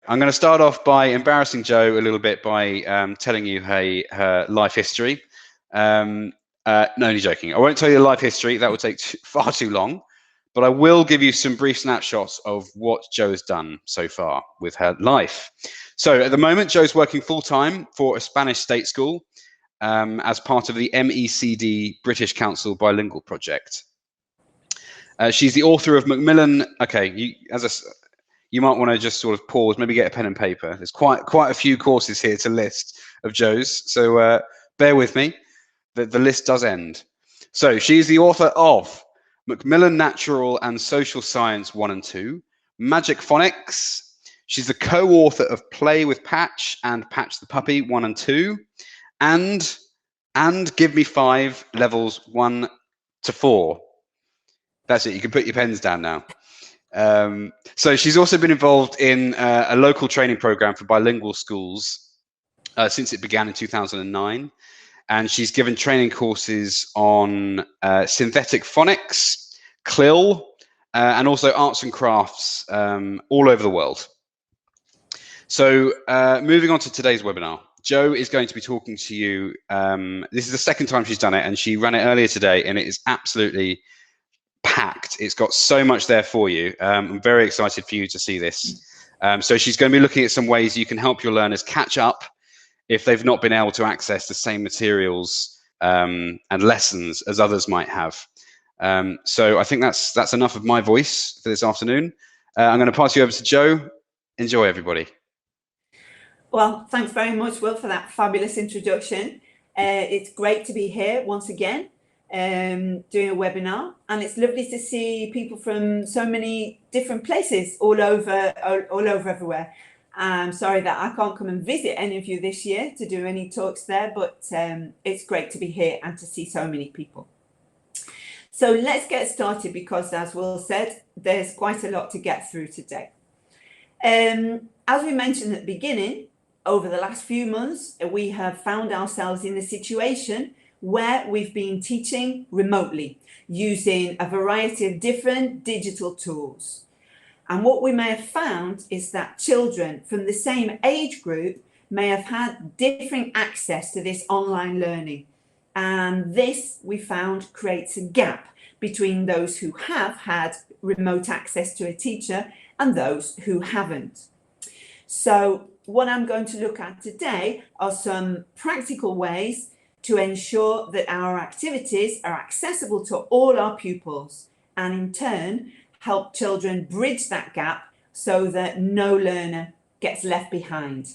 I'm going to start off by embarrassing Jo a little bit by telling you her life history. No, only joking. I won't tell you the life history. That would take far too long. But I will give you some brief snapshots of what Jo has done so far with her life. So at the moment, Jo's working full-time for a Spanish state school as part of the MECD British Council Bilingual Project. She's the author of Macmillan. Okay, you might want to just sort of pause, maybe get a pen and paper. There's quite a few courses here to list of Jo's, so bear with me. The list does end. So she's the author of Macmillan Natural and Social Science 1 and 2, Magic Phonics. She's the co-author of Play with Patch and Patch the Puppy 1 and 2, and Give Me 5 levels 1 to 4. That's it. You can put your pens down now. So she's also been involved in a local training program for bilingual schools since it began in 2009. And she's given training courses on synthetic phonics, CLIL, and also arts and crafts all over the world. So moving on to today's webinar, Jo is going to be talking to you. This is the second time she's done it, and she ran it earlier today, and it is absolutely packed. It's got so much there for you. I'm very excited for you to see this. So she's going to be looking at some ways you can help your learners catch up if they've not been able to access the same materials and lessons as others might have. So I think that's enough of my voice for this afternoon. I'm going to pass you over to Jo. Enjoy, everybody. Well, thanks very much, Will, for that fabulous introduction. It's great to be here once again doing a webinar, and it's lovely to see people from so many different places all over everywhere. I'm sorry that I can't come and visit any of you this year to do any talks there, but it's great to be here and to see so many people. So let's get started, because as Will said, there's quite a lot to get through today. As we mentioned at the beginning, over the last few months, we have found ourselves in a situation where we've been teaching remotely using a variety of different digital tools. And what we may have found is that children from the same age group may have had different access to this online learning. And this, we found, creates a gap between those who have had remote access to a teacher and those who haven't. So what I'm going to look at today are some practical ways to ensure that our activities are accessible to all our pupils, and in turn help children bridge that gap so that no learner gets left behind.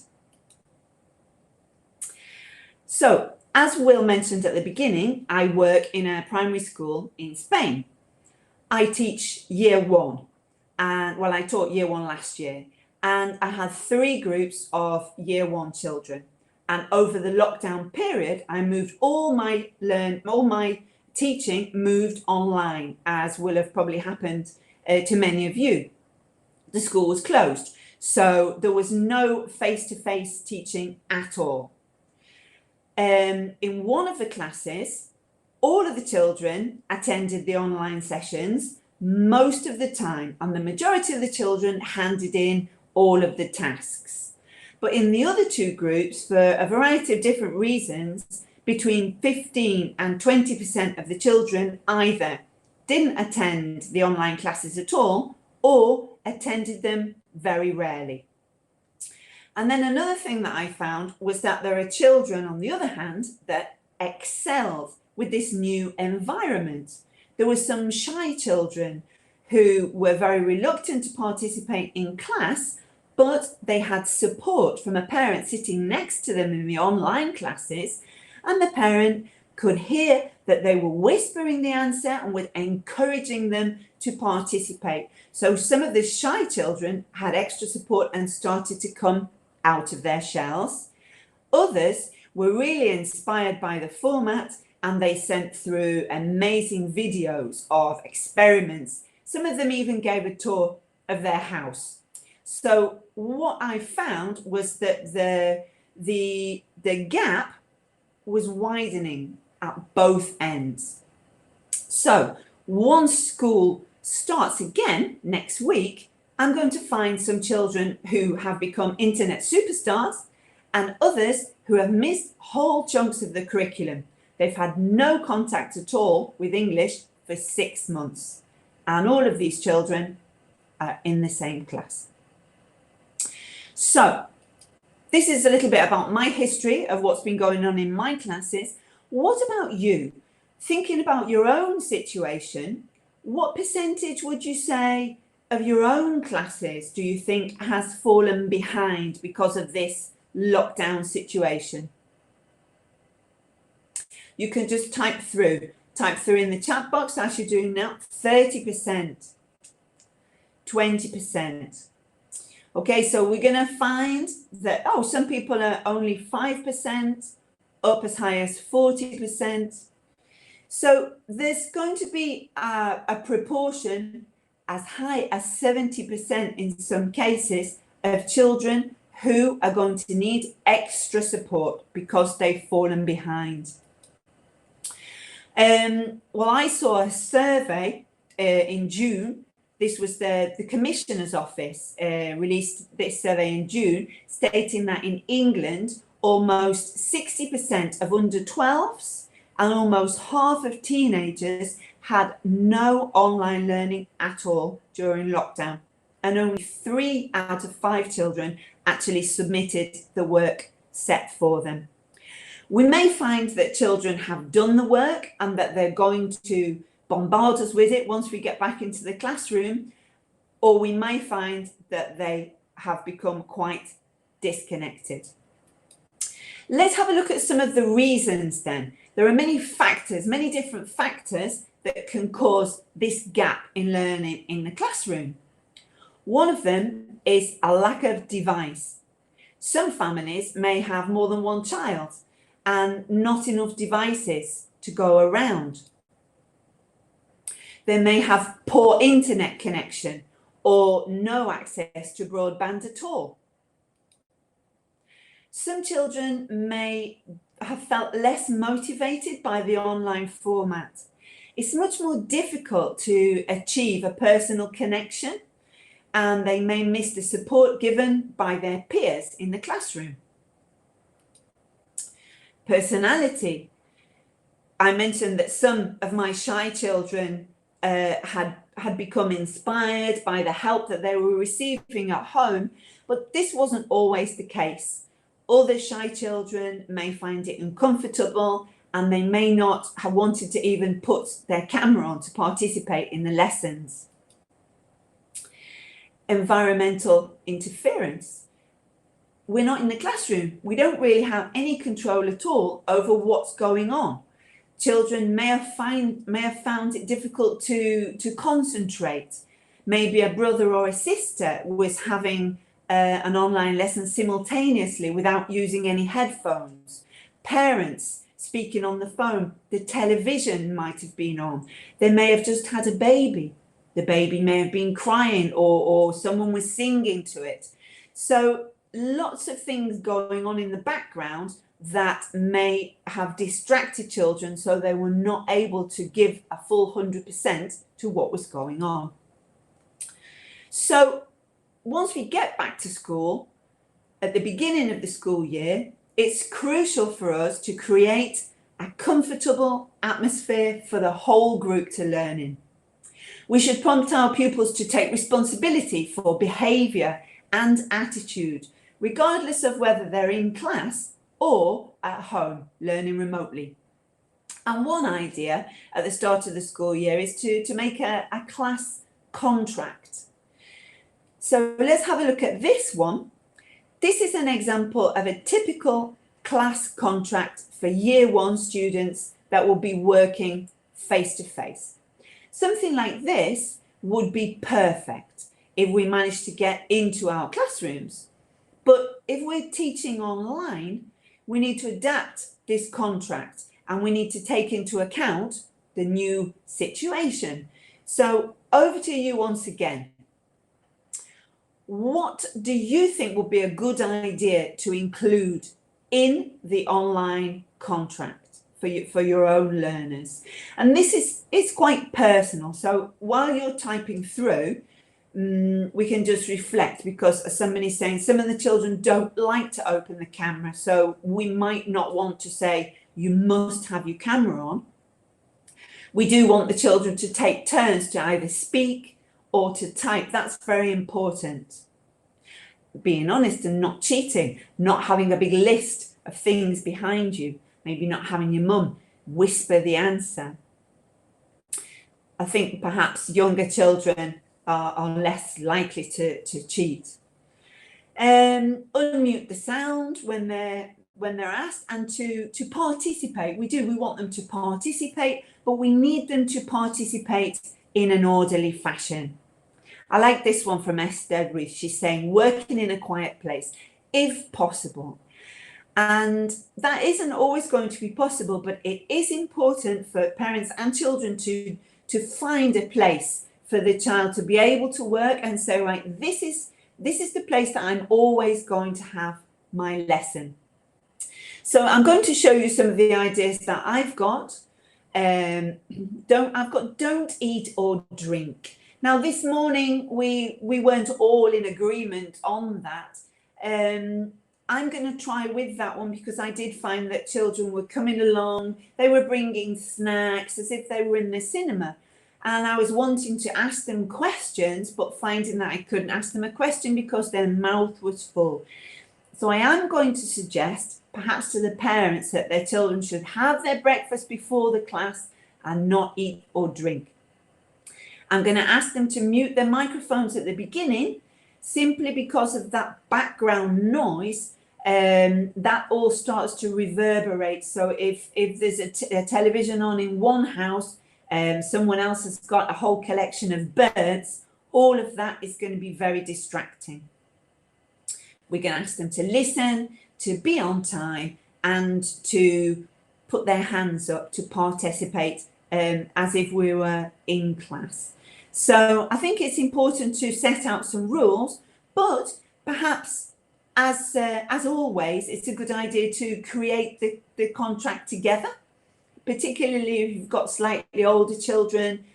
So, as Will mentioned at the beginning, I work in a primary school in Spain. I teach year 1, and well, I taught year 1 last year, and I had 3 groups of year 1 children. And over the lockdown period, I moved all my teaching moved online, as will have probably happened to many of you. The school was closed, so there was no face-to-face teaching at all. In one of the classes, all of the children attended the online sessions most of the time, and the majority of the children handed in all of the tasks. But in the other 2 groups, for a variety of different reasons, between 15 and 20% of the children either didn't attend the online classes at all or attended them very rarely. And then another thing that I found was that there are children, on the other hand, that excelled with this new environment. There were some shy children who were very reluctant to participate in class, but they had support from a parent sitting next to them in the online classes, and the parent could hear that they were whispering the answer and were encouraging them to participate. So some of the shy children had extra support and started to come out of their shells. Others were really inspired by the format, and they sent through amazing videos of experiments. Some of them even gave a tour of their house. So what I found was that the gap was widening at both ends. So once school starts again next week, I'm going to find some children who have become internet superstars and others who have missed whole chunks of the curriculum. They've had no contact at all with English for 6 months. And all of these children are in the same class. So this is a little bit about my history of what's been going on in my classes. What about you? Thinking about your own situation, what percentage would you say of your own classes do you think has fallen behind because of this lockdown situation? You can just type through in the chat box as you're doing now. 30%, 20%. Okay, so we're going to find that, some people are only 5%, up as high as 40%. So there's going to be a proportion as high as 70% in some cases of children who are going to need extra support because they've fallen behind. Well, I saw a survey in June. This was the Commissioner's Office released this survey in June, stating that in England, almost 60% of under 12s and almost half of teenagers had no online learning at all during lockdown. And only 3 out of 5 children actually submitted the work set for them. We may find that children have done the work and that they're going to bombard us with it once we get back into the classroom, or we may find that they have become quite disconnected. Let's have a look at some of the reasons then. There are many factors, many different factors that can cause this gap in learning in the classroom. One of them is a lack of device. Some families may have more than one child and not enough devices to go around. They may have poor internet connection or no access to broadband at all. Some children may have felt less motivated by the online format. It's much more difficult to achieve a personal connection, and they may miss the support given by their peers in the classroom. Personality. I mentioned that some of my shy children had become inspired by the help that they were receiving at home, but this wasn't always the case. Other shy children may find it uncomfortable and they may not have wanted to even put their camera on to participate in the lessons. Environmental interference. We're not in the classroom. We don't really have any control at all over what's going on. Children may have found it difficult to concentrate. Maybe a brother or a sister was having an online lesson simultaneously without using any headphones. Parents speaking on the phone. The television might have been on. They may have just had a baby. The baby may have been crying or someone was singing to it. So lots of things going on in the background that may have distracted children so they were not able to give a full 100% to what was going on. So once we get back to school, at the beginning of the school year, it's crucial for us to create a comfortable atmosphere for the whole group to learn in. We should prompt our pupils to take responsibility for behaviour and attitude, regardless of whether they're in class or at home, learning remotely. And one idea at the start of the school year is to make a class contract. So let's have a look at this one. This is an example of a typical class contract for Year 1 students that will be working face-to-face. Something like this would be perfect if we managed to get into our classrooms. But if we're teaching online, we need to adapt this contract and we need to take into account the new situation. So over to you once again. What do you think would be a good idea to include in the online contract for your own learners? And this is quite personal. So while you're typing through, we can just reflect, because as somebody's saying, some of the children don't like to open the camera, so we might not want to say you must have your camera on. We do want the children to take turns to either speak or to type. That's very important. Being honest and not cheating, not having a big list of things behind you, maybe not having your mum whisper the answer. I think perhaps younger children are less likely to cheat. Unmute the sound when they're asked, and to participate. We want them to participate, but we need them to participate in an orderly fashion. I like this one from Esther Ruth. She's saying working in a quiet place, if possible. And that isn't always going to be possible, but it is important for parents and children to find a place for the child to be able to work and say, right, this is the place that I'm always going to have my lesson. So I'm going to show you some of the ideas that I've got. Don't eat or drink. Now this morning we weren't all in agreement on that. I'm going to try with that one, because I did find that children were coming along, they were bringing snacks as if they were in the cinema. And I was wanting to ask them questions, but finding that I couldn't ask them a question because their mouth was full. So I am going to suggest, perhaps to the parents, that their children should have their breakfast before the class and not eat or drink. I'm going to ask them to mute their microphones at the beginning, simply because of that background noise. That all starts to reverberate. So if there's a television on in one house, someone else has got a whole collection of birds, all of that is going to be very distracting. We're going to ask them to listen, to be on time, and to put their hands up to participate as if we were in class. So I think it's important to set out some rules, but perhaps as always, it's a good idea to create the contract together, particularly if you've got slightly older children.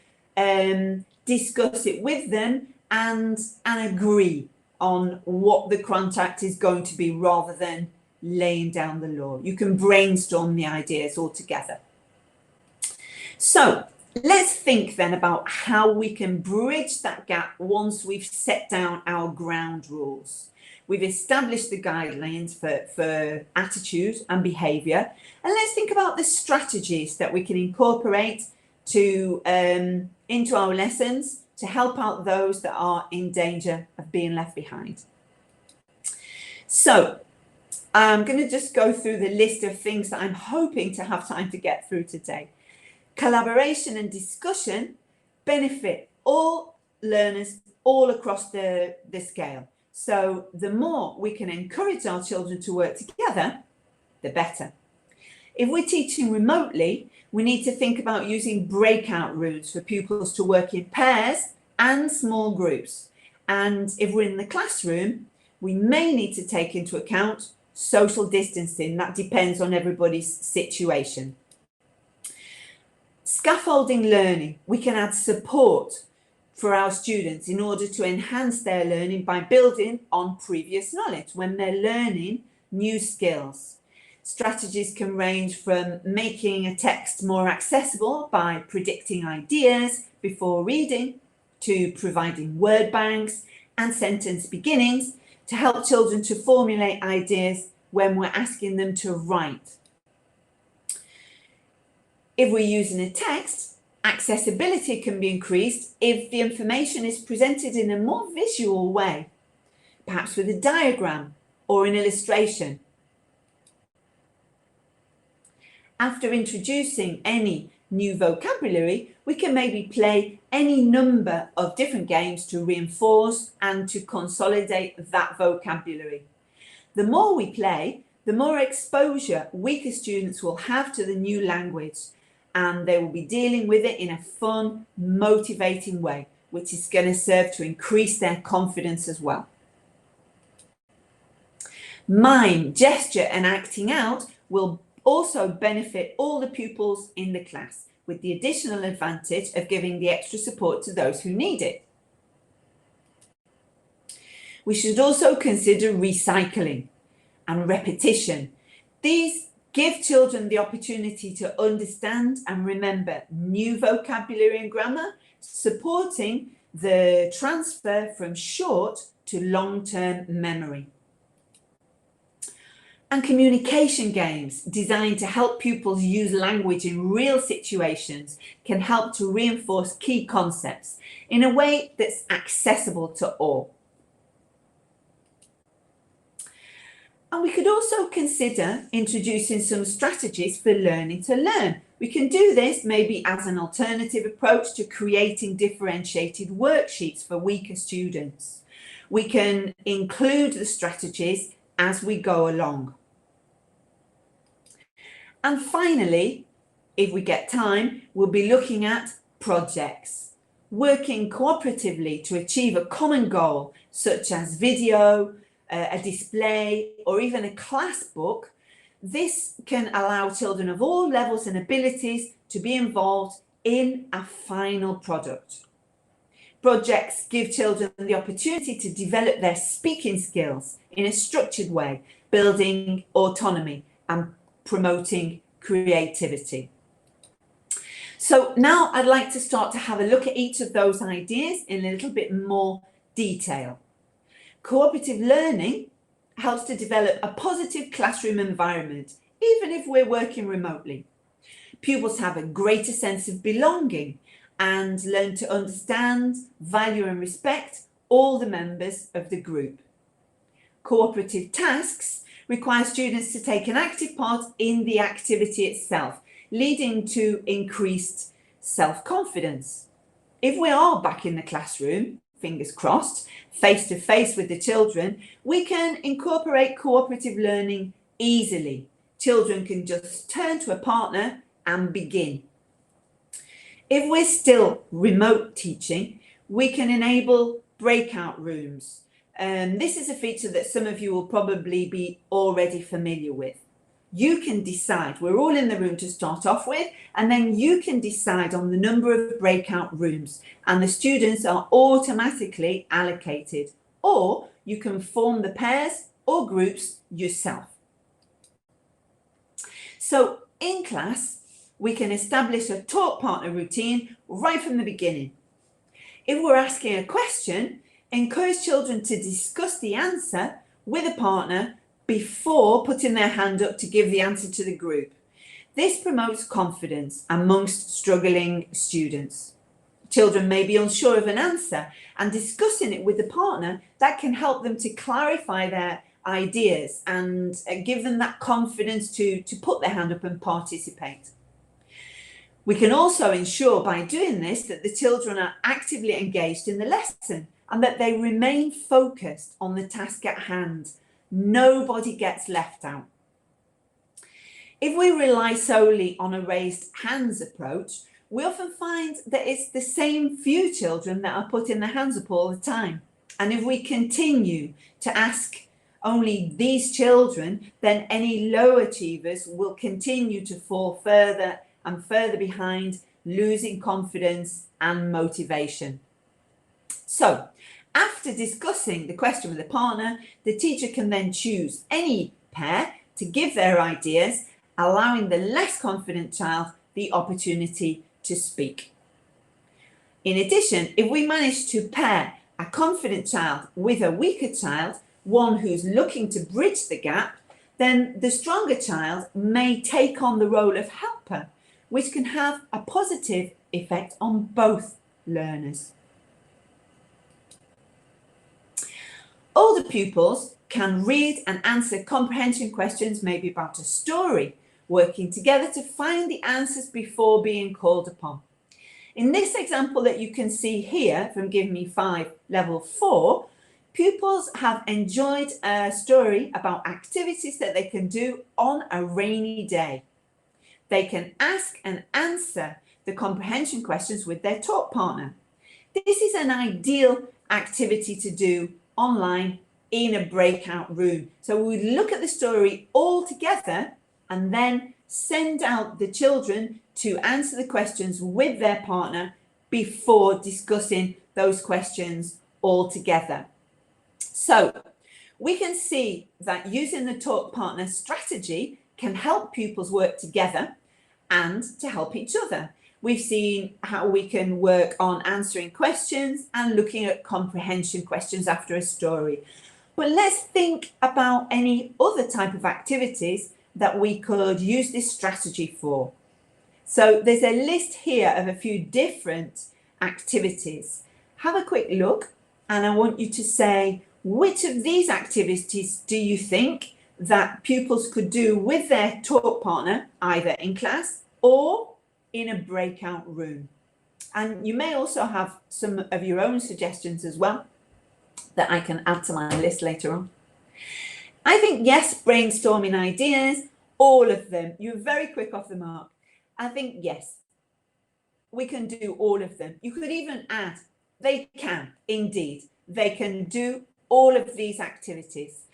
Discuss it with them and agree on what the contract is going to be, rather than laying down the law. You can brainstorm the ideas all together. So let's think then about how we can bridge that gap once we've set down our ground rules. We've established the guidelines for attitude and behaviour, and let's think about the strategies that we can incorporate to into our lessons to help out those that are in danger of being left behind. So I'm going to just go through the list of things that I'm hoping to have time to get through today. Collaboration and discussion benefit all learners all across the scale. So the more we can encourage our children to work together, the better. If we're teaching remotely, we need to think about using breakout rooms for pupils to work in pairs and small groups. And if we're in the classroom, we may need to take into account social distancing. That depends on everybody's situation. Scaffolding learning. We can add support for our students in order to enhance their learning by building on previous knowledge when they're learning new skills. Strategies can range from making a text more accessible by predicting ideas before reading, to providing word banks and sentence beginnings to help children to formulate ideas when we're asking them to write. If we're using a text, accessibility can be increased if the information is presented in a more visual way, perhaps with a diagram or an illustration. After introducing any new vocabulary, we can maybe play any number of different games to reinforce and to consolidate that vocabulary. The more we play, the more exposure weaker students will have to the new language, and they will be dealing with it in a fun, motivating way, which is going to serve to increase their confidence as well. Mime, gesture and acting out will also benefit all the pupils in the class, with the additional advantage of giving the extra support to those who need it. We should also consider recycling and repetition. These give children the opportunity to understand and remember new vocabulary and grammar, supporting the transfer from short to long-term memory. And communication games designed to help pupils use language in real situations can help to reinforce key concepts in a way that's accessible to all. And we could also consider introducing some strategies for learning to learn. We can do this maybe as an alternative approach to creating differentiated worksheets for weaker students. We can include the strategies as we go along. And finally, if we get time, we'll be looking at projects, working cooperatively to achieve a common goal, such as video, a display, or even a class book. This can allow children of all levels and abilities to be involved in a final product. Projects give children the opportunity to develop their speaking skills in a structured way, building autonomy and promoting creativity. So now I'd like to start to have a look at each of those ideas in a little bit more detail. Cooperative learning helps to develop a positive classroom environment, even if we're working remotely. Pupils have a greater sense of belonging and learn to understand, value and respect all the members of the group. Cooperative tasks require students to take an active part in the activity itself, leading to increased self-confidence. If we are back in the classroom, fingers crossed, face to face with the children, we can incorporate cooperative learning easily. Children can just turn to a partner and begin. If we're still remote teaching, we can enable breakout rooms. This is a feature that some of you will probably be already familiar with. You can decide, we're all in the room to start off with, and then you can decide on the number of breakout rooms, and the students are automatically allocated, or you can form the pairs or groups yourself. So in class, we can establish a talk partner routine right from the beginning. If we're asking a question, encourage children to discuss the answer with a partner before putting their hand up to give the answer to the group. This promotes confidence amongst struggling students. Children may be unsure of an answer, and discussing it with the partner, that can help them to clarify their ideas and give them that confidence to put their hand up and participate. We can also ensure by doing this that the children are actively engaged in the lesson and that they remain focused on the task at hand. Nobody gets left out. If we rely solely on a raised hands approach, we often find that it's the same few children that are putting their hands up all the time. And if we continue to ask only these children, then any low achievers will continue to fall further and further behind, losing confidence and motivation. So, after discussing the question with the partner, the teacher can then choose any pair to give their ideas, allowing the less confident child the opportunity to speak. In addition, if we manage to pair a confident child with a weaker child, one who's looking to bridge the gap, then the stronger child may take on the role of helper, which can have a positive effect on both learners. Older pupils can read and answer comprehension questions, maybe about a story, working together to find the answers before being called upon. In this example that you can see here from Give Me 5 Level 4, pupils have enjoyed a story about activities that they can do on a rainy day. They can ask and answer the comprehension questions with their talk partner. This is an ideal activity to do online in a breakout room. So we look at the story all together and then send out the children to answer the questions with their partner before discussing those questions all together. So we can see that using the talk partner strategy can help pupils work together and to help each other. We've seen how we can work on answering questions and looking at comprehension questions after a story. But let's think about any other type of activities that we could use this strategy for. So there's a list here of a few different activities. Have a quick look, and I want you to say, which of these activities do you think that pupils could do with their talk partner, either in class or in a breakout room? And you may also have some of your own suggestions as well that I can add to my list later on. I think yes, brainstorming ideas, all of them. You're very quick off the mark. I think yes, we can do all of them. You could even add, they can, indeed. They can do all of these activities.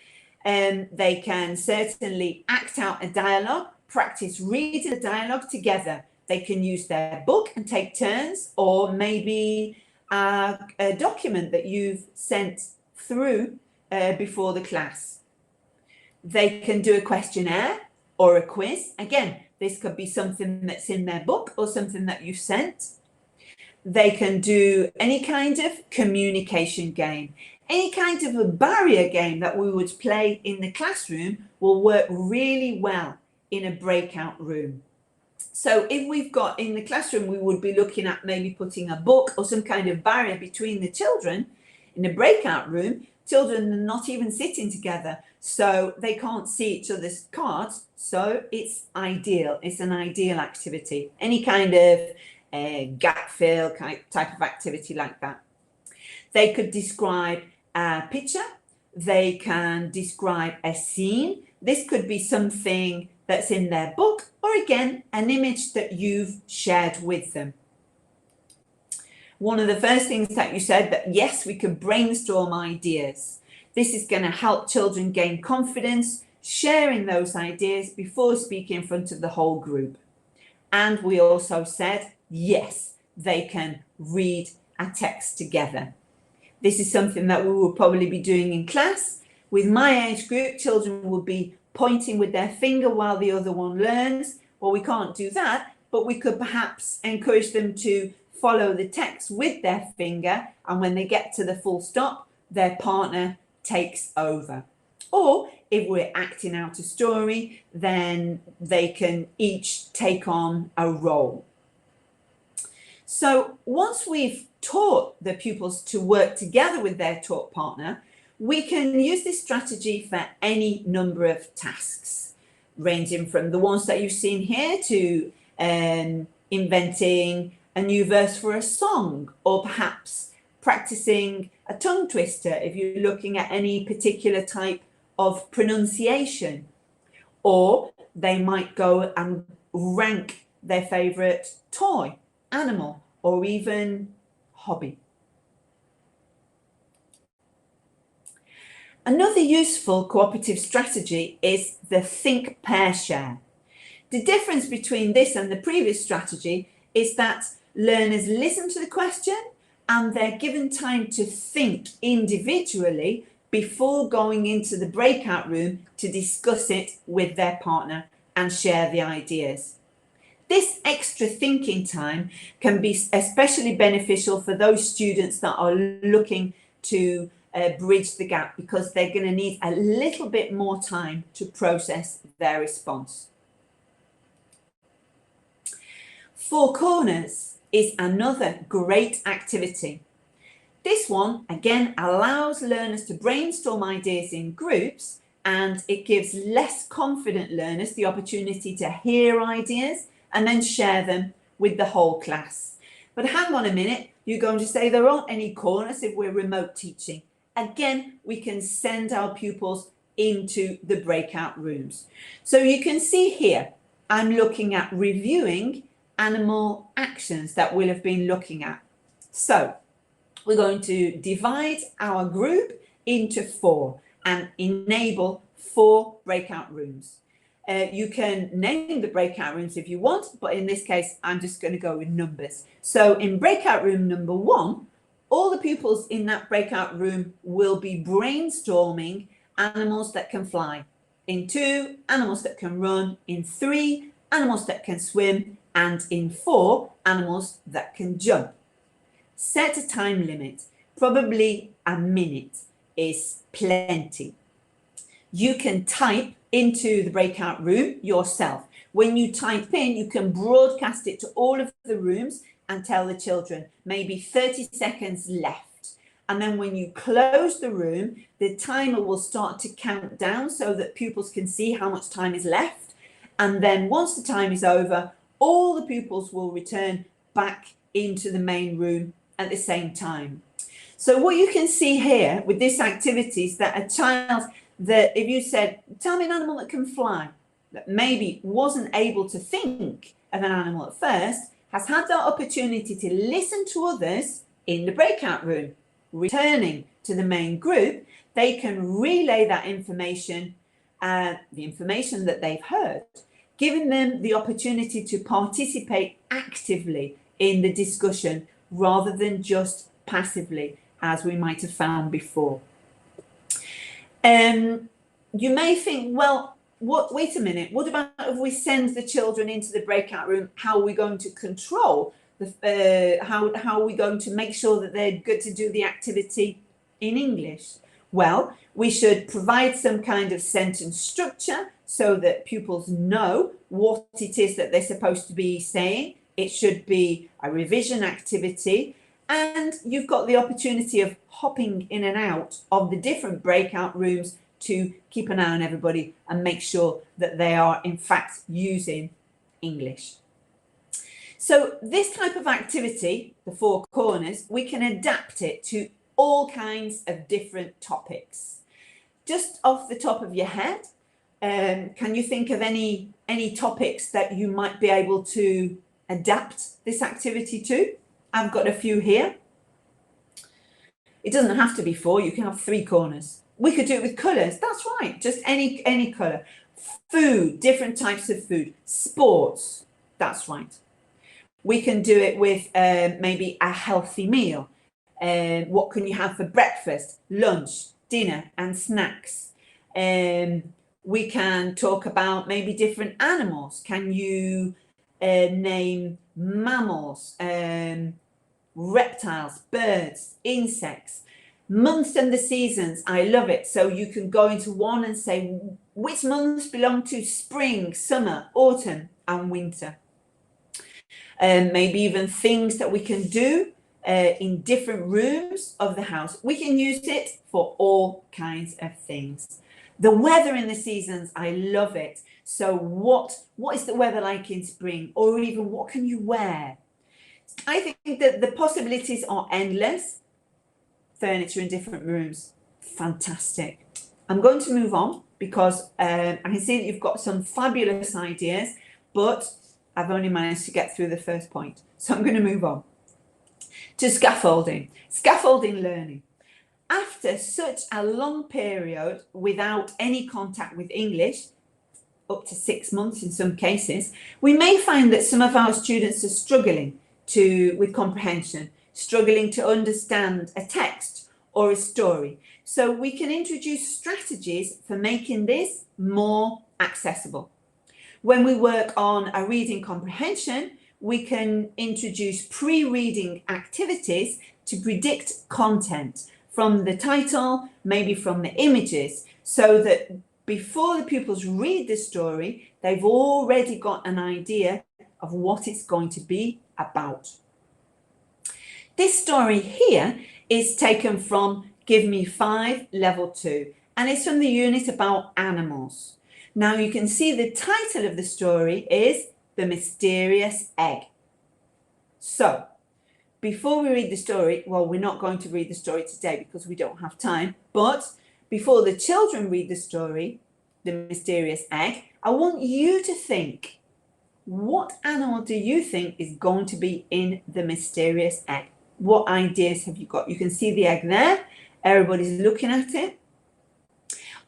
They can certainly act out a dialogue, practice reading the dialogue together. They can use their book and take turns, or maybe a document that you've sent through before the class. They can do a questionnaire or a quiz. Again, this could be something that's in their book or something that you sent. They can do any kind of communication game. Any kind of a barrier game that we would play in the classroom will work really well in a breakout room. So if we've got in the classroom, we would be looking at maybe putting a book or some kind of barrier between the children. In a breakout room, children are not even sitting together, so they can't see each other's cards. So it's ideal. It's an ideal activity. Any kind of gap fill type of activity like that. They could describe a picture. They can describe a scene. This could be something that's in their book, or again, an image that you've shared with them. One of the first things that you said, that yes, we can brainstorm ideas. This is going to help children gain confidence, sharing those ideas before speaking in front of the whole group. And we also said, yes, they can read a text together. This is something that we will probably be doing in class. With my age group, children will be pointing with their finger while the other one learns. Well, we can't do that, but we could perhaps encourage them to follow the text with their finger, and when they get to the full stop, their partner takes over. Or if we're acting out a story, then they can each take on a role. So once we've taught the pupils to work together with their talk partner, we can use this strategy for any number of tasks, ranging from the ones that you've seen here to inventing a new verse for a song, or perhaps practicing a tongue twister if you're looking at any particular type of pronunciation. Or they might go and rank their favourite toy, animal, or even hobby. Another useful cooperative strategy is the think, pair, share. The difference between this and the previous strategy is that learners listen to the question and they're given time to think individually before going into the breakout room to discuss it with their partner and share the ideas. This extra thinking time can be especially beneficial for those students that are looking to bridge the gap, because they're going to need a little bit more time to process their response. Four corners is another great activity. This one, again, allows learners to brainstorm ideas in groups, and it gives less confident learners the opportunity to hear ideas and then share them with the whole class. But hang on a minute, you're going to say there aren't any corners if we're remote teaching. Again, we can send our pupils into the breakout rooms. So you can see here, I'm looking at reviewing animal actions that we'll have been looking at. So we're going to divide our group into 4 and enable 4 breakout rooms. You can name the breakout rooms if you want, but in this case, I'm just going to go with numbers. So in breakout room number 1, all the pupils in that breakout room will be brainstorming animals that can fly, in 2, animals that can run, in 3, animals that can swim, and in 4, animals that can jump. Set a time limit. Probably a minute is plenty. You can type into the breakout room yourself. When you type in, you can broadcast it to all of the rooms and tell the children maybe 30 seconds left. And then when you close the room, the timer will start to count down so that pupils can see how much time is left. And then once the time is over, all the pupils will return back into the main room at the same time. So what you can see here with this activity is that a child that, if you said, tell me an animal that can fly, that maybe wasn't able to think of an animal at first, has had the opportunity to listen to others in the breakout room. Returning to the main group, they can relay that information, the information that they've heard, giving them the opportunity to participate actively in the discussion rather than just passively, as we might have found before. You may think, well, wait a minute, what about if we send the children into the breakout room? How are we going to control how are we going to make sure that they're good to do the activity in English? Well, we should provide some kind of sentence structure so that pupils know what it is that they're supposed to be saying. It should be a revision activity, and you've got the opportunity of hopping in and out of the different breakout rooms to keep an eye on everybody and make sure that they are in fact using English. So this type of activity, the 4 corners, we can adapt it to all kinds of different topics. Just off the top of your head, can you think of any topics that you might be able to adapt this activity to? I've got a few here. It doesn't have to be 4, you can have 3 corners. We could do it with colours, that's right, just any colour. Food, different types of food. Sports, that's right. We can do it with maybe a healthy meal. What can you have for breakfast, lunch, dinner and snacks? We can talk about maybe different animals. Can you name mammals, reptiles, birds, insects? Months and the seasons, I love it. So you can go into one and say which months belong to spring, summer, autumn and winter. Maybe even things that we can do in different rooms of the house. We can use it for all kinds of things. The weather in the seasons, I love it. So what is the weather like in spring, or even what can you wear? I think that the possibilities are endless. Furniture in different rooms, fantastic. I'm going to move on because I can see that you've got some fabulous ideas, but I've only managed to get through the first point. So I'm going to move on to scaffolding learning. After such a long period without any contact with English, up to 6 months in some cases, we may find that some of our students are struggling with comprehension, struggling to understand a text or a story. So we can introduce strategies for making this more accessible. When we work on a reading comprehension, we can introduce pre-reading activities to predict content from the title, maybe from the images, so that before the pupils read the story, they've already got an idea of what it's going to be about. This story here is taken from Give Me 5 Level 2, and it's from the unit about animals. Now you can see the title of the story is The Mysterious Egg. So before we read the story, well, we're not going to read the story today because we don't have time, but before the children read the story, The Mysterious Egg, I want you to think, what animal do you think is going to be in the mysterious egg? What ideas have you got? You can see the egg there. Everybody's looking at it.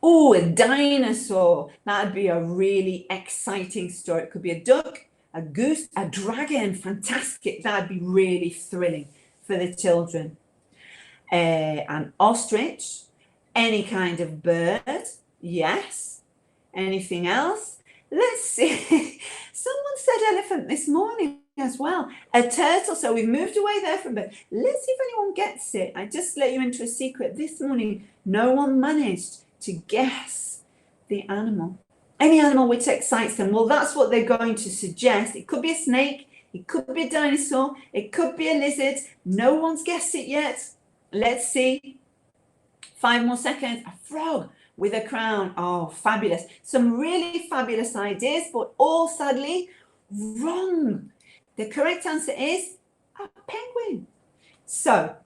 Oh, a dinosaur. That'd be a really exciting story. It could be a duck, a goose, a dragon. Fantastic. That'd be really thrilling for the children. An ostrich, any kind of bird, yes. Anything else? Let's see. Someone said elephant this morning as well. A turtle. So we've moved away there from bird. Let's see if anyone gets it. I just let you into a secret. This morning, no one managed to guess the animal. Any animal which excites them. Well, that's what they're going to suggest. It could be a snake. It could be a dinosaur. It could be a lizard. No one's guessed it yet. Let's see. 5 more seconds. A frog with a crown. Oh, fabulous. Some really fabulous ideas, but all sadly wrong. The correct answer is a penguin. So,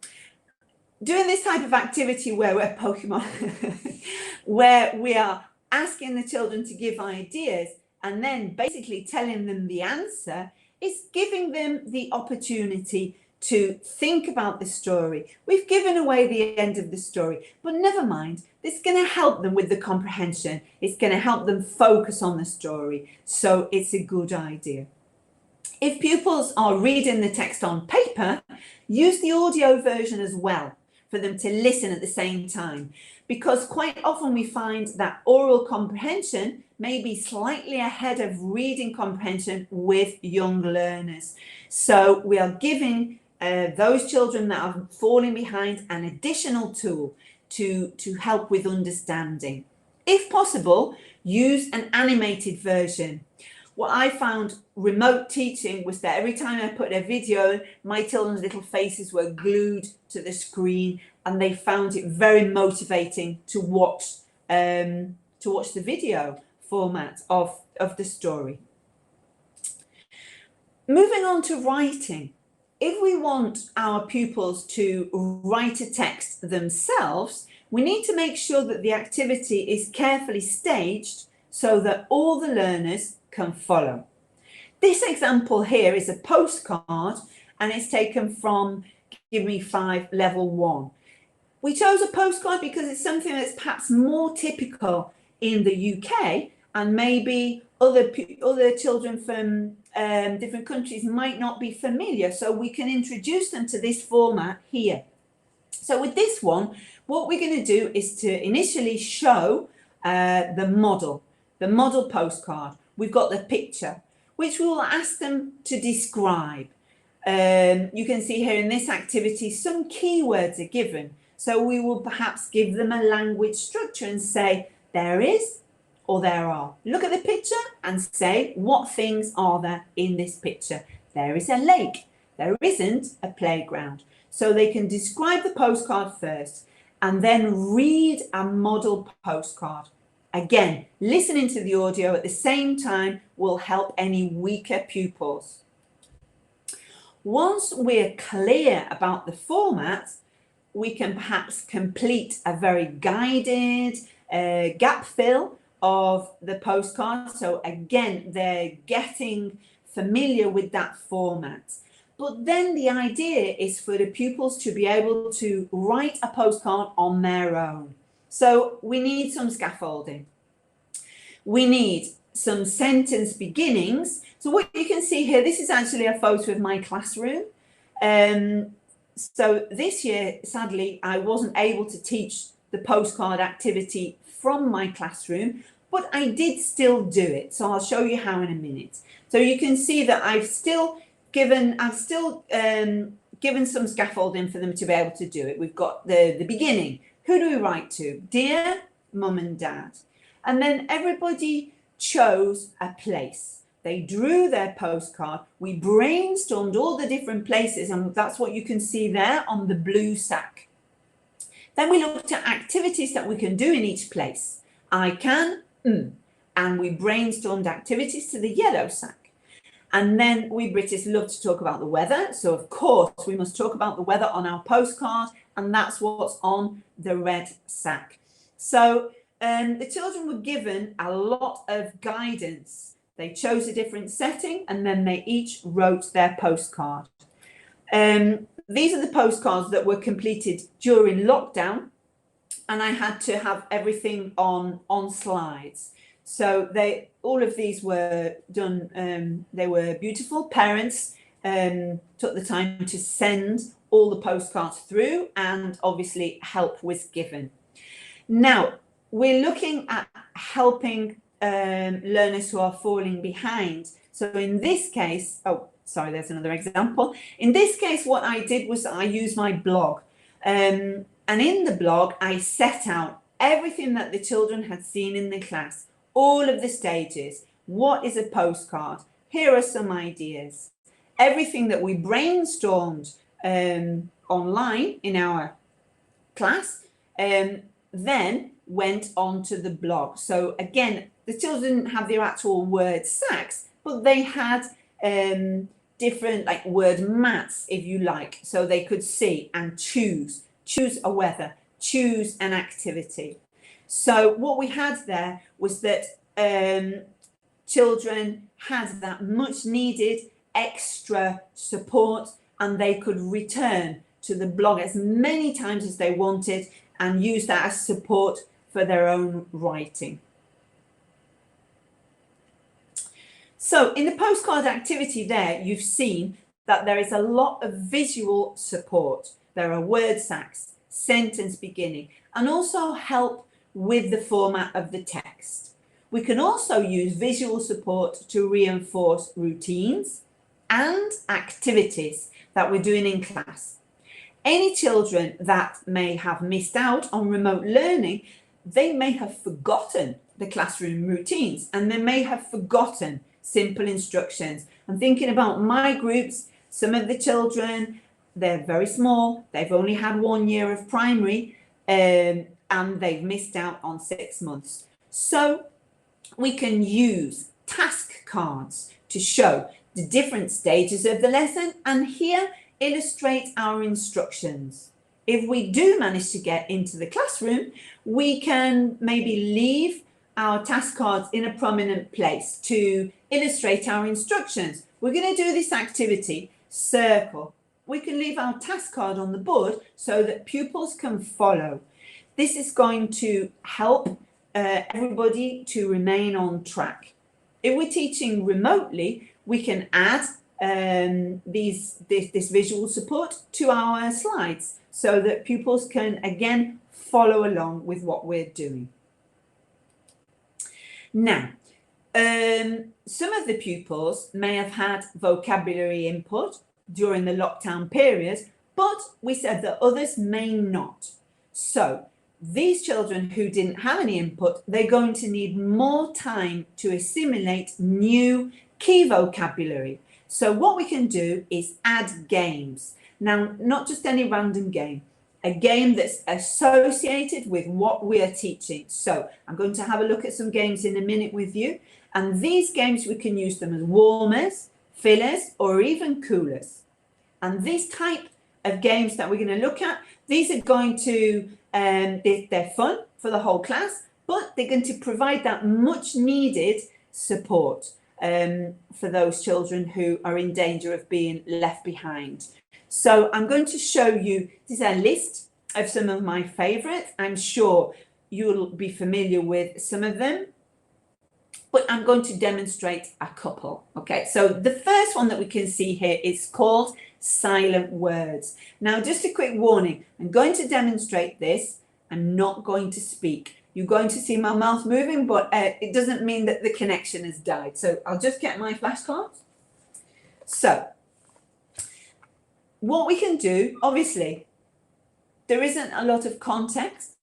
doing this type of activity where we're Pokemon, where we are asking the children to give ideas and then basically telling them the answer, is giving them the opportunity to think about the story. We've given away the end of the story, but never mind. This is going to help them with the comprehension. It's going to help them focus on the story. So it's a good idea. If pupils are reading the text on paper, use the audio version as well for them to listen at the same time, because quite often we find that oral comprehension may be slightly ahead of reading comprehension with young learners. So we are giving those children that are falling behind an additional tool to help with understanding. If possible, use an animated version. What I found remote teaching was that every time I put a video, my children's little faces were glued to the screen, and they found it very motivating to watch the video format of the story. Moving on to writing. If we want our pupils to write a text themselves, we need to make sure that the activity is carefully staged so that all the learners can follow. This example here is a postcard, and it's taken from Give Me 5 Level 1. We chose a postcard because it's something that's perhaps more typical in the UK, and maybe other children from different countries might not be familiar, so we can introduce them to this format here. So with this one, what we're going to do is to initially show the model postcard. We've got the picture, which we will ask them to describe. You can see here in this activity, some keywords are given. So we will perhaps give them a language structure and say, there is or there are. Look at the picture and say, what things are there in this picture? There is a lake. There isn't a playground. So they can describe the postcard first and then read a model postcard. Again, listening to the audio at the same time will help any weaker pupils. Once we're clear about the format, we can perhaps complete a very guided gap fill of the postcard. So again, they're getting familiar with that format. But then the idea is for the pupils to be able to write a postcard on their own. So we need some scaffolding. We need some sentence beginnings. So what you can see here, this is actually a photo of my classroom. So this year, sadly, I wasn't able to teach the postcard activity from my classroom, but I did still do it. So I'll show you how in a minute. So you can see that I've still given some scaffolding for them to be able to do it. We've got the beginning. Who do we write to? Dear Mum and Dad. And then everybody chose a place. They drew their postcard. We brainstormed all the different places, and that's what you can see there on the blue sack. Then we looked at activities that we can do in each place. I can, and we brainstormed activities to the yellow sack. And then we British love to talk about the weather. So of course we must talk about the weather on our postcard, and that's what's on the red sack. So the children were given a lot of guidance. They chose a different setting, and then they each wrote their postcard. These are the postcards that were completed during lockdown, and I had to have everything on slides. So all of these were done, they were beautiful. Parents took the time to send all the postcards through, and obviously help was given. Now, we're looking at helping learners who are falling behind. So in this case, oh, sorry, there's another example. In this case, what I did was I used my blog. And in the blog, I set out everything that the children had seen in the class, all of the stages. What is a postcard? Here are some ideas. Everything that we brainstormed online in our class, then went onto the blog. So again, the children didn't have their actual word sacks, but they had different like word mats, if you like, so they could see and choose a weather, choose an activity. So what we had there was that children had that much needed extra support, and they could return to the blog as many times as they wanted and use that as support for their own writing. So in the postcard activity there, you've seen that there is a lot of visual support. There are word sacks, sentence beginning, and also help with the format of the text. We can also use visual support to reinforce routines and activities that we're doing in class. Any children that may have missed out on remote learning, they may have forgotten the classroom routines, and they may have forgotten simple instructions. I'm thinking about my groups. Some of the children, they're very small, they've only had 1 year of primary, and they've missed out on 6 months. So we can use task cards to show the different stages of the lesson, and here illustrate our instructions. If we do manage to get into the classroom, we can maybe leave our task cards in a prominent place to illustrate our instructions. We're going to do this activity, circle. We can leave our task card on the board so that pupils can follow. This is going to help everybody to remain on track. If we're teaching remotely, we can add this visual support to our slides so that pupils can again follow along with what we're doing. Now, some of the pupils may have had vocabulary input during the lockdown period, but we said that others may not. So these children who didn't have any input, they're going to need more time to assimilate new key vocabulary. So what we can do is add games. Now, not just any random game, a game that's associated with what we are teaching. So I'm going to have a look at some games in a minute with you. And these games, we can use them as warmers, fillers, or even coolers. And these type of games that we're going to look at, these are going to, they're fun for the whole class, but they're going to provide that much needed support for those children who are in danger of being left behind. So I'm going to show you, this is a list of some of my favorites. I'm sure you'll be familiar with some of them, but I'm going to demonstrate a couple. Okay, so the first one that we can see here is called silent words. Now, just a quick warning, I'm going to demonstrate this. I'm not going to speak. You're going to see my mouth moving, but it doesn't mean that the connection has died. So I'll just get my flashcards. So what we can do, obviously, there isn't a lot of context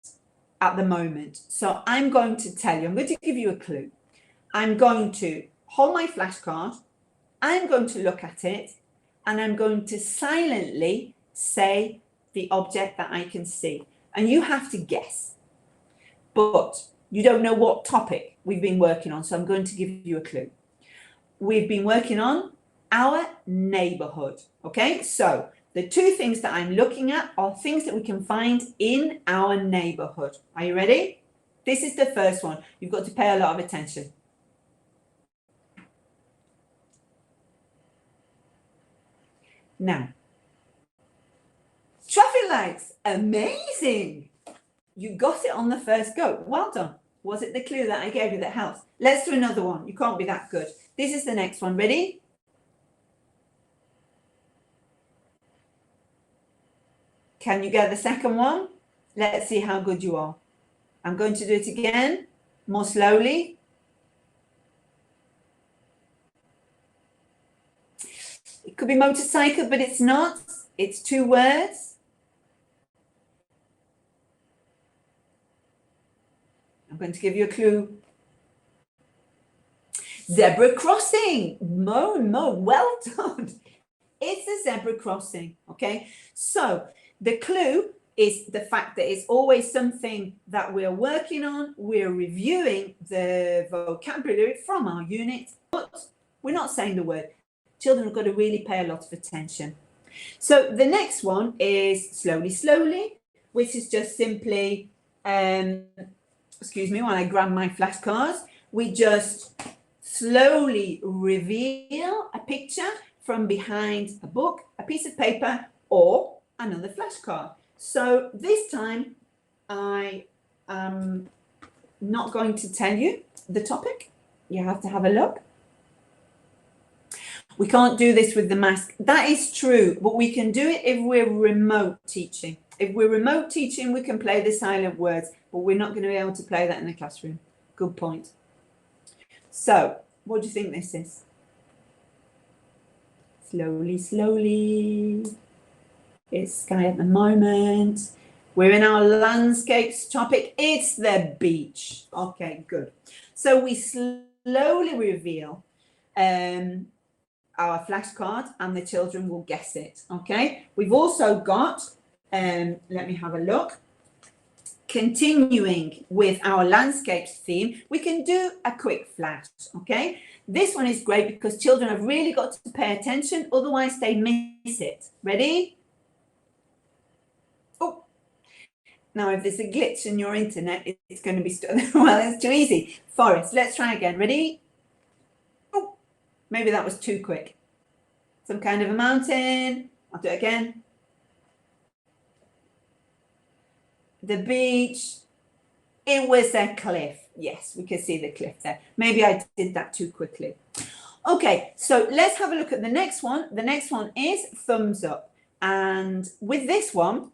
at the moment. So I'm going to tell you, I'm going to give you a clue. I'm going to hold my flashcard, I'm going to look at it, and I'm going to silently say the object that I can see. And you have to guess. But you don't know what topic we've been working on, so I'm going to give you a clue. We've been working on our neighborhood. Okay, so the two things that I'm looking at are things that we can find in our neighborhood. Are you ready? This is the first one. You've got to pay a lot of attention. Now, traffic lights, amazing. You got it on the first go. Well done. Was it the clue that I gave you that helps? Let's do another one. You can't be that good. This is the next one. Ready? Can you get the second one? Let's see how good you are. I'm going to do it again, more slowly. It could be motorcycle, but it's not. It's 2 words. I'm going to give you a clue. Zebra crossing. Mo, well done. It's a zebra crossing, okay? So the clue is the fact that it's always something that we're working on. We're reviewing the vocabulary from our unit, but we're not saying the word. Children have got to really pay a lot of attention. So the next one is slowly, slowly, which is just simply, excuse me while I grab my flashcards, we just slowly reveal a picture from behind a book, a piece of paper, or another flashcard. So this time I am not going to tell you the topic. You have to have a look. We can't do this with the mask. That is true, but we can do it if we're remote teaching. If we're remote teaching, we can play the silent words, but we're not going to be able to play that in the classroom. Good point. So, what do you think this is? Slowly, slowly. It's sky at the moment. We're in our landscapes topic. It's the beach. Okay, good. So we slowly reveal our flashcard and the children will guess it. Okay, we've also got, let me have a look. Continuing with our landscapes theme, we can do a quick flash. Okay, this one is great because children have really got to pay attention, otherwise they miss it. Ready? Oh, now if there's a glitch in your internet, it's going to be well, it's too easy. Forest, let's try again. Ready? Oh, maybe that was too quick. Some kind of a mountain. I'll do it again. The beach. It was a cliff. Yes, we can see the cliff there. Maybe I did that too quickly. Okay, so let's have a look at the next one. The next one is thumbs up. And with this one,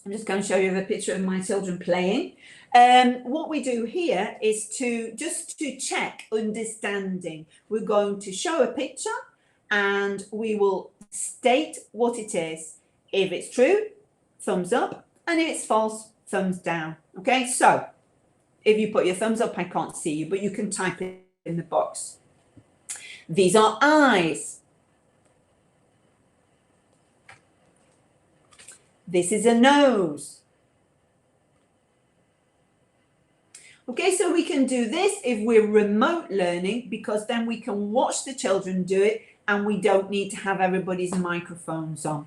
I'm just going to show you the picture of my children playing. What we do here is just to check understanding. We're going to show a picture and we will state what it is. If it's true, thumbs up, and if it's false, thumbs down. Okay, so if you put your thumbs up, I can't see you, but you can type it in the box. These are eyes. This is a nose. Okay, so we can do this if we're remote learning, because then we can watch the children do it and we don't need to have everybody's microphones on.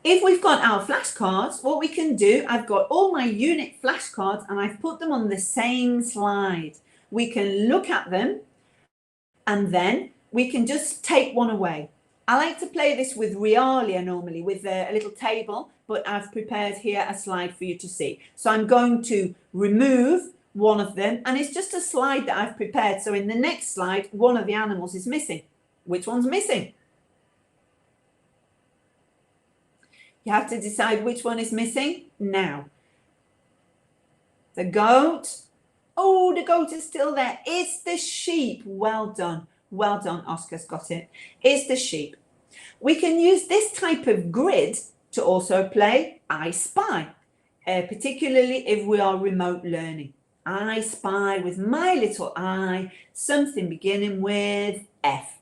If we've got our flashcards, what we can do, I've got all my unit flashcards and I've put them on the same slide. We can look at them and then we can just take one away. I like to play this with Realia normally, with a little table, but I've prepared here a slide for you to see. So I'm going to remove one of them, and it's just a slide that I've prepared. So in the next slide, one of the animals is missing. Which one's missing? You have to decide which one is missing now. The goat. Oh, the goat is still there. It's the sheep. Well done. Well done, Oscar's got it. It's the sheep. We can use this type of grid to also play I Spy, particularly if we are remote learning. I spy with my little eye something beginning with F.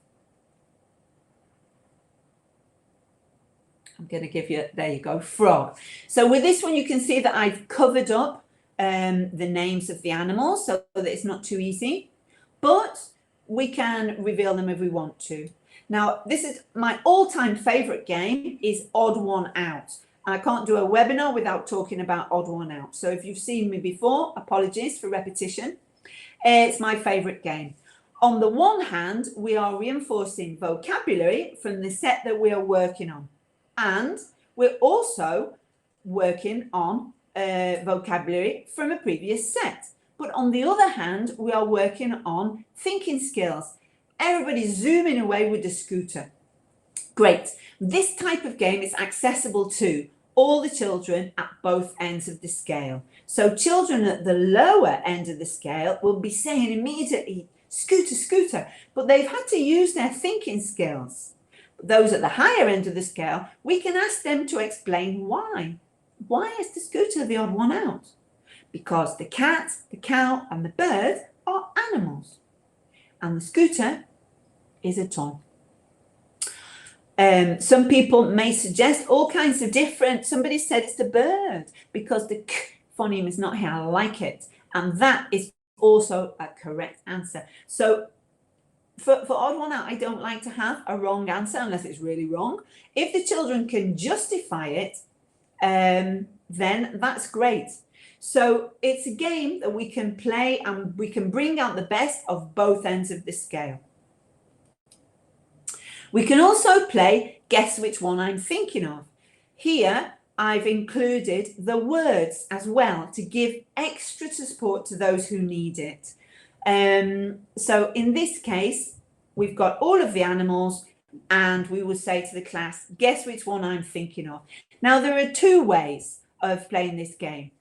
I'm going to give you, there you go, frog. So with this one, you can see that I've covered up the names of the animals so that it's not too easy, but we can reveal them if we want to. Now, this is my all-time favorite game is Odd One Out. I can't do a webinar without talking about Odd One Out. So if you've seen me before, apologies for repetition. It's my favorite game. On the one hand, we are reinforcing vocabulary from the set that we are working on. And we're also working on vocabulary from a previous set. But on the other hand, we are working on thinking skills. Everybody's zooming away with the scooter. Great. This type of game is accessible to all the children at both ends of the scale. So children at the lower end of the scale will be saying immediately, scooter, scooter, but they've had to use their thinking skills. Those at the higher end of the scale, we can ask them to explain why. Why is the scooter the odd one out? Because the cat, the cow, and the bird are animals, and the scooter is a toy. Some people may suggest all kinds of different, somebody said it's the bird because the k phoneme is not here, I like it. And that is also a correct answer. So for odd one out, I don't like to have a wrong answer unless it's really wrong. If the children can justify it, then that's great. So it's a game that we can play and we can bring out the best of both ends of the scale. We can also play Guess Which One I'm Thinking Of. Here, I've included the words as well to give extra support to those who need it. So in this case, we've got all of the animals and we will say to the class, guess which one I'm thinking of. Now, there are two ways of playing this game.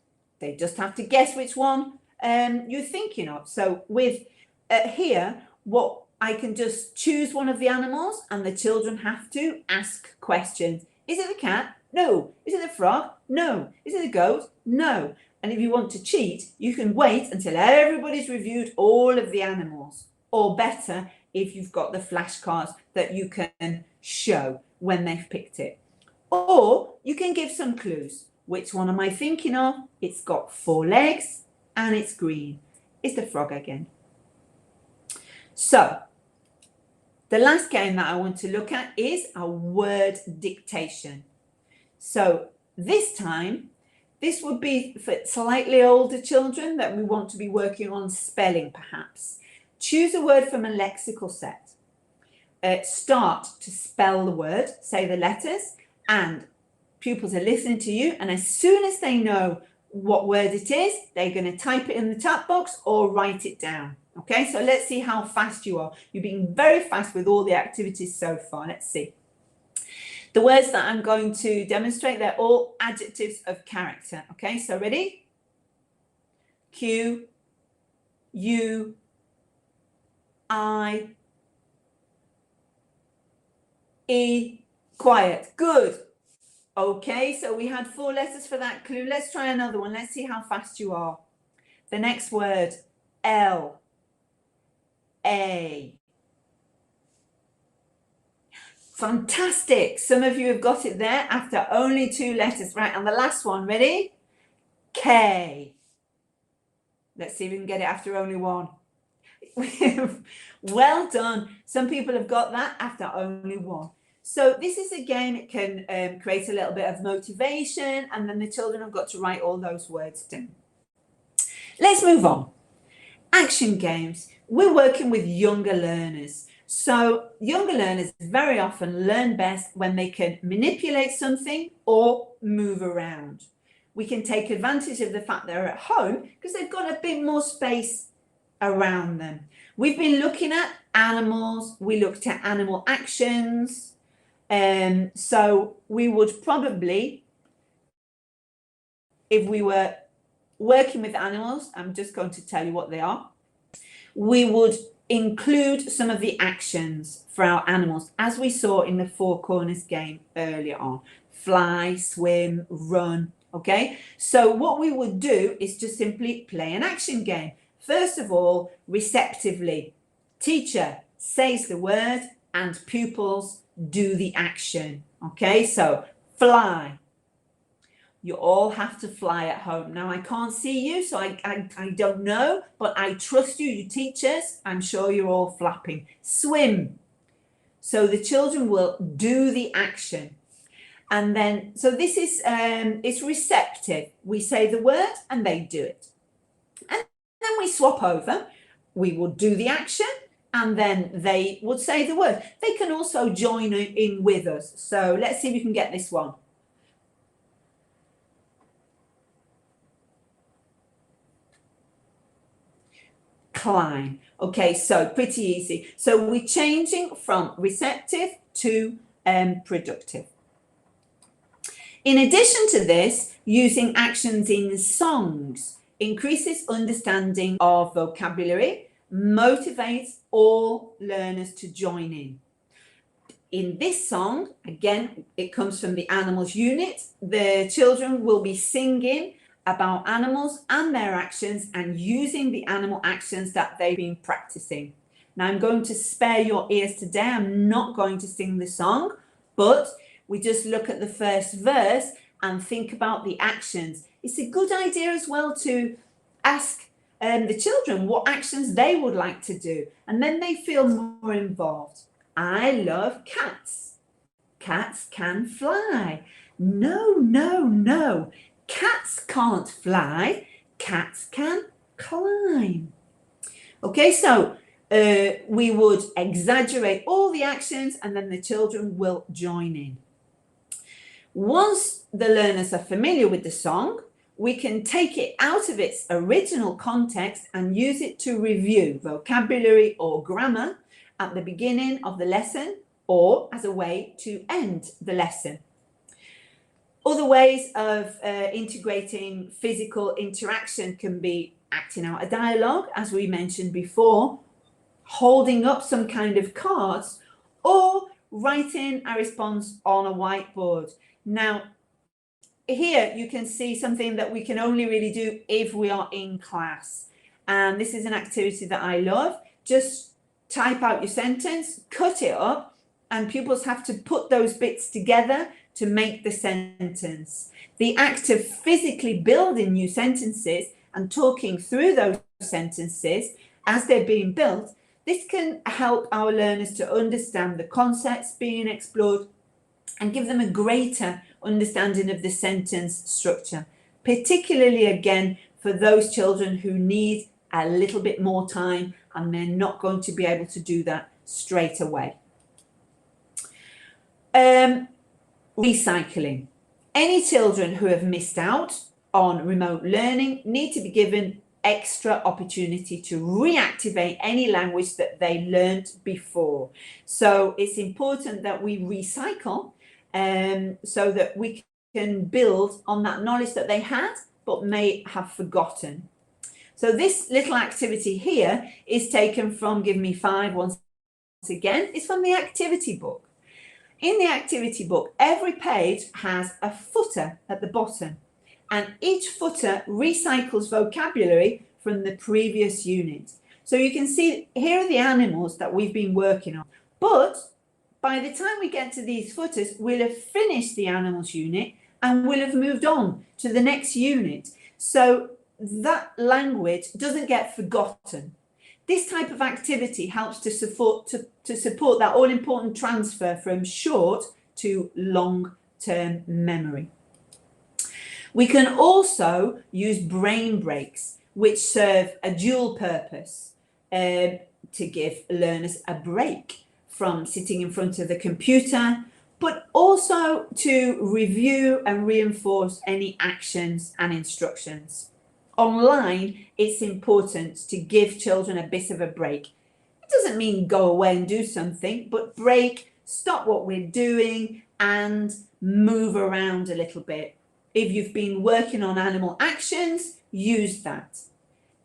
They just have to guess which one you're thinking of. So with here, what I can just choose one of the animals and the children have to ask questions. Is it the cat? No. Is it the frog? No. Is it the goat? No. And if you want to cheat, you can wait until everybody's reviewed all of the animals. Or better, if you've got the flashcards that you can show when they've picked it. Or you can give some clues. Which one am I thinking of? It's got 4 legs and it's green. It's the frog again. So, the last game that I want to look at is a word dictation. So this time, this would be for slightly older children that we want to be working on spelling perhaps. Choose a word from a lexical set. Start to spell the word, say the letters, and pupils are listening to you, and as soon as they know what word it is, they're going to type it in the chat box or write it down. Okay, so let's see how fast you are. You're being very fast with all the activities so far. Let's see. The words that I'm going to demonstrate, they're all adjectives of character. Okay, so ready? Q, U, I, E, quiet. Good. Okay, so we had 4 letters for that clue. Let's try another one. Let's see how fast you are. The next word, L, A. Fantastic. Some of you have got it there after only 2 letters. Right, and the last one, ready? K. Let's see if we can get it after only 1. Well done. Some people have got that after only 1. So this is a game. It can create a little bit of motivation, and then the children have got to write all those words down. Let's move on. Action games. We're working with younger learners. So younger learners very often learn best when they can manipulate something or move around. We can take advantage of the fact they're at home because they've got a bit more space around them. We've been looking at animals. We looked at animal actions. So we would probably, if we were working with animals, I'm just going to tell you what they are. We would include some of the actions for our animals, as we saw in the 4 corners game earlier on. Fly, swim, run, okay? So what we would do is just simply play an action game. First of all, receptively. Teacher says the word and pupils do the action, okay? So fly. You all have to fly at home. Now, I can't see you, so I don't know, but I trust you, you teachers. I'm sure you're all flapping. Swim. So the children will do the action. And then, so this is, it's receptive. We say the word and they do it. And then we swap over. We will do the action and then they would say the word. They can also join in with us. So let's see if we can get this one. Climb. Okay, so pretty easy. So we're changing from receptive to productive. In addition to this, using actions in songs increases understanding of vocabulary, motivates all learners to join in. In this song, again, it comes from the animals unit. The children will be singing about animals and their actions and using the animal actions that they've been practicing. Now, I'm going to spare your ears today. I'm not going to sing the song, but we just look at the first verse and think about the actions. It's a good idea as well to ask the children what actions they would like to do, and then they feel more involved. I love cats. Cats can fly. No, no, no. Cats can't fly. Cats can climb. Okay, so we would exaggerate all the actions and then the children will join in. Once the learners are familiar with the song, we can take it out of its original context and use it to review vocabulary or grammar at the beginning of the lesson or as a way to end the lesson. Other ways of integrating physical interaction can be acting out a dialogue, as we mentioned before, holding up some kind of cards, or writing a response on a whiteboard. Now, here you can see something that we can only really do if we are in class. And this is an activity that I love. Just type out your sentence, cut it up, and pupils have to put those bits together to make the sentence. The act of physically building new sentences and talking through those sentences as they're being built, this can help our learners to understand the concepts being explored and give them a greater understanding of the sentence structure, particularly again for those children who need a little bit more time and they're not going to be able to do that straight away. Recycling. Any children who have missed out on remote learning need to be given extra opportunity to reactivate any language that they learned before. So it's important that we recycle so that we can build on that knowledge that they had but may have forgotten. So this little activity here is taken from Give Me Five once again. It's from the activity book. In the activity book, every page has a footer at the bottom, and each footer recycles vocabulary from the previous unit. So you can see here are the animals that we've been working on, but by the time we get to these footers, we'll have finished the animals unit and we'll have moved on to the next unit. So that language doesn't get forgotten. This type of activity helps to support that all-important transfer from short to long-term memory. We can also use brain breaks, which serve a dual purpose, to give learners a break from sitting in front of the computer, but also to review and reinforce any actions and instructions. Online, it's important to give children a bit of a break. It doesn't mean go away and do something, but break, stop what we're doing and move around a little bit. If you've been working on animal actions, use that.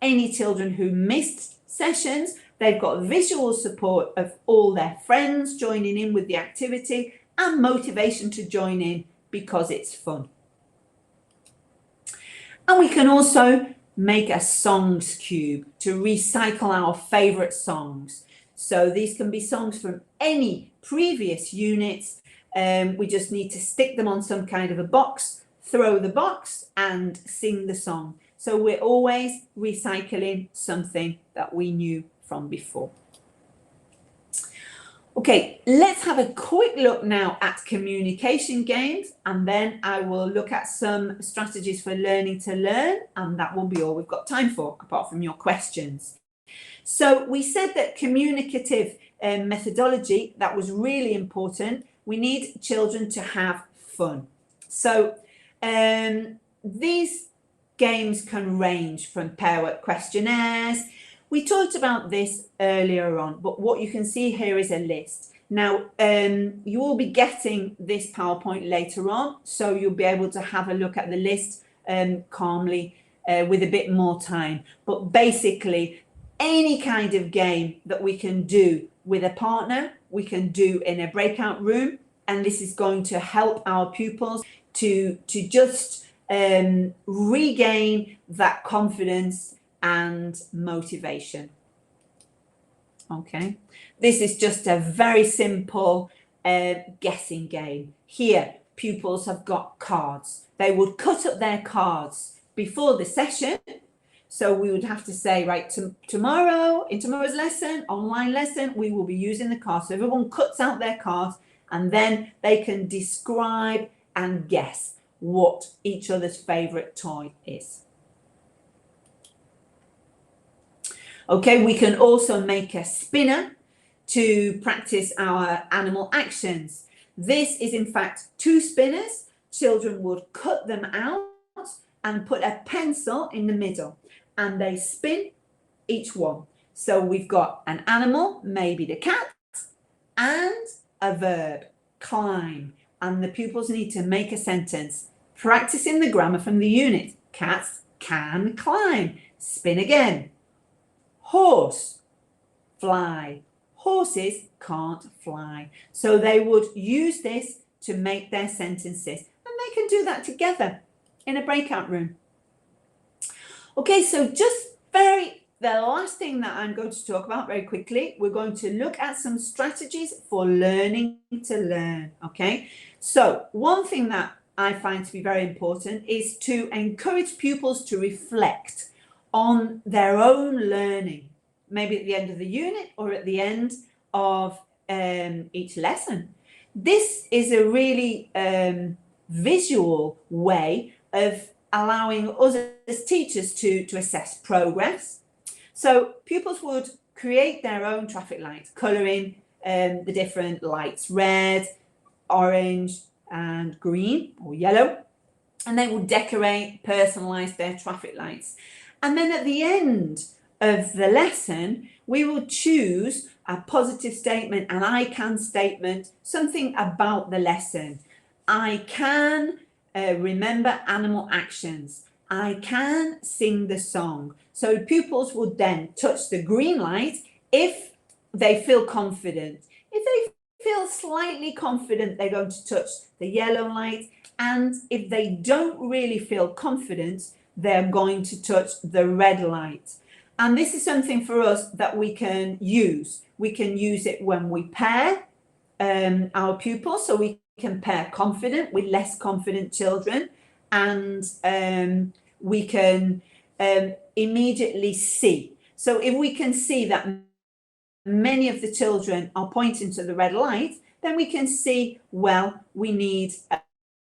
Any children who missed sessions, they've got visual support of all their friends joining in with the activity and motivation to join in because it's fun. And we can also make a songs cube to recycle our favourite songs. So these can be songs from any previous units. We just need to stick them on some kind of a box, throw the box and sing the song. So we're always recycling something that we knew from before. Okay, let's have a quick look now at communication games, and then I will look at some strategies for learning to learn, and that will be all we've got time for, apart from your questions. So we said that communicative methodology, that was really important. We need children to have fun. So these games can range from pair work questionnaires. We talked about this earlier on, but what you can see here is a list. Now, you will be getting this PowerPoint later on, so you'll be able to have a look at the list calmly with a bit more time. But basically, any kind of game that we can do with a partner, we can do in a breakout room, and this is going to help our pupils to just regain that confidence and motivation. Okay, this is just a very simple guessing game. Here, pupils have got cards. They would cut up their cards before the session. So we would have to say, right, tomorrow, in tomorrow's lesson, online lesson, we will be using the cards. So everyone cuts out their cards, and then they can describe and guess what each other's favorite toy is. Okay, we can also make a spinner to practice our animal actions. This is in fact 2 spinners. Children would cut them out and put a pencil in the middle, and they spin each one. So we've got an animal, maybe the cat, and a verb, climb. And the pupils need to make a sentence, practicing the grammar from the unit. Cats can climb. Spin again. Horse, fly. Horses can't fly. So they would use this to make their sentences, and they can do that together in a breakout room. Okay, so just the last thing that I'm going to talk about very quickly, we're going to look at some strategies for learning to learn. Okay, so one thing that I find to be very important is to encourage pupils to reflect on their own learning, maybe at the end of the unit or at the end of each lesson. This is a really visual way of allowing us as teachers to assess progress. So pupils would create their own traffic lights, colouring the different lights, red, orange and green or yellow, and they will decorate, personalise their traffic lights. And then at the end of the lesson, we will choose a positive statement, an I can statement, something about the lesson. I can remember animal actions. I can sing the song. So pupils would then touch the green light if they feel confident. If they feel slightly confident, they're going to touch the yellow light. And if they don't really feel confident, they're going to touch the red light. And this is something for us that we can use. We can use it when we pair our pupils, so we can pair confident with less confident children, and we can immediately see. So if we can see that many of the children are pointing to the red light, then we can see, well, we need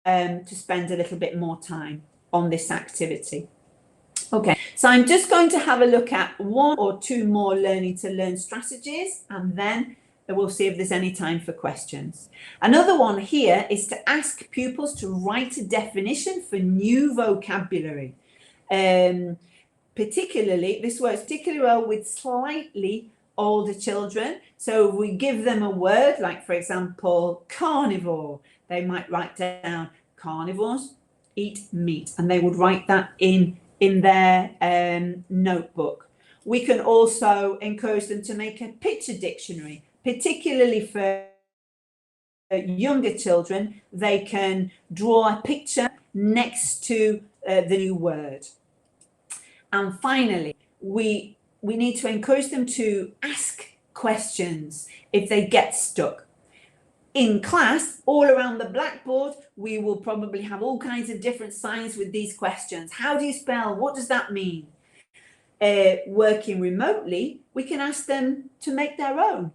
to spend a little bit more time on this activity. Okay, so I'm just going to have a look at 1 or 2 more learning to learn strategies, and then we'll see if there's any time for questions. Another one here is to ask pupils to write a definition for new vocabulary. Particularly, this works particularly well with slightly older children. So if we give them a word, like for example, carnivore, they might write down carnivores eat meat, and they would write that in their notebook. We can also encourage them to make a picture dictionary, particularly for younger children. They can draw a picture next to the new word. And finally, we need to encourage them to ask questions if they get stuck. In class, all around the blackboard, we will probably have all kinds of different signs with these questions. How do you spell? What does that mean? Working remotely, we can ask them to make their own.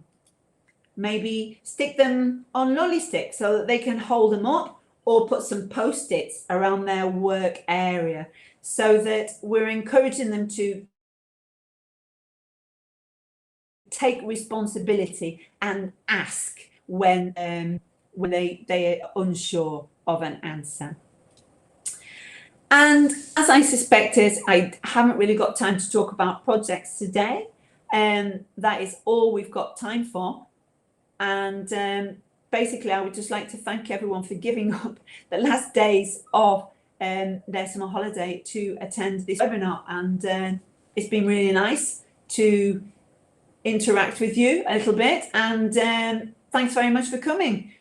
Maybe stick them on lolly sticks so that they can hold them up, or put some post-its around their work area, so that we're encouraging them to take responsibility and ask when they are unsure of an answer. And as I suspected, I haven't really got time to talk about projects today, and that is all we've got time for. And basically, I would just like to thank everyone for giving up the last days of their summer holiday to attend this webinar. And it's been really nice to interact with you a little bit. And thanks very much for coming.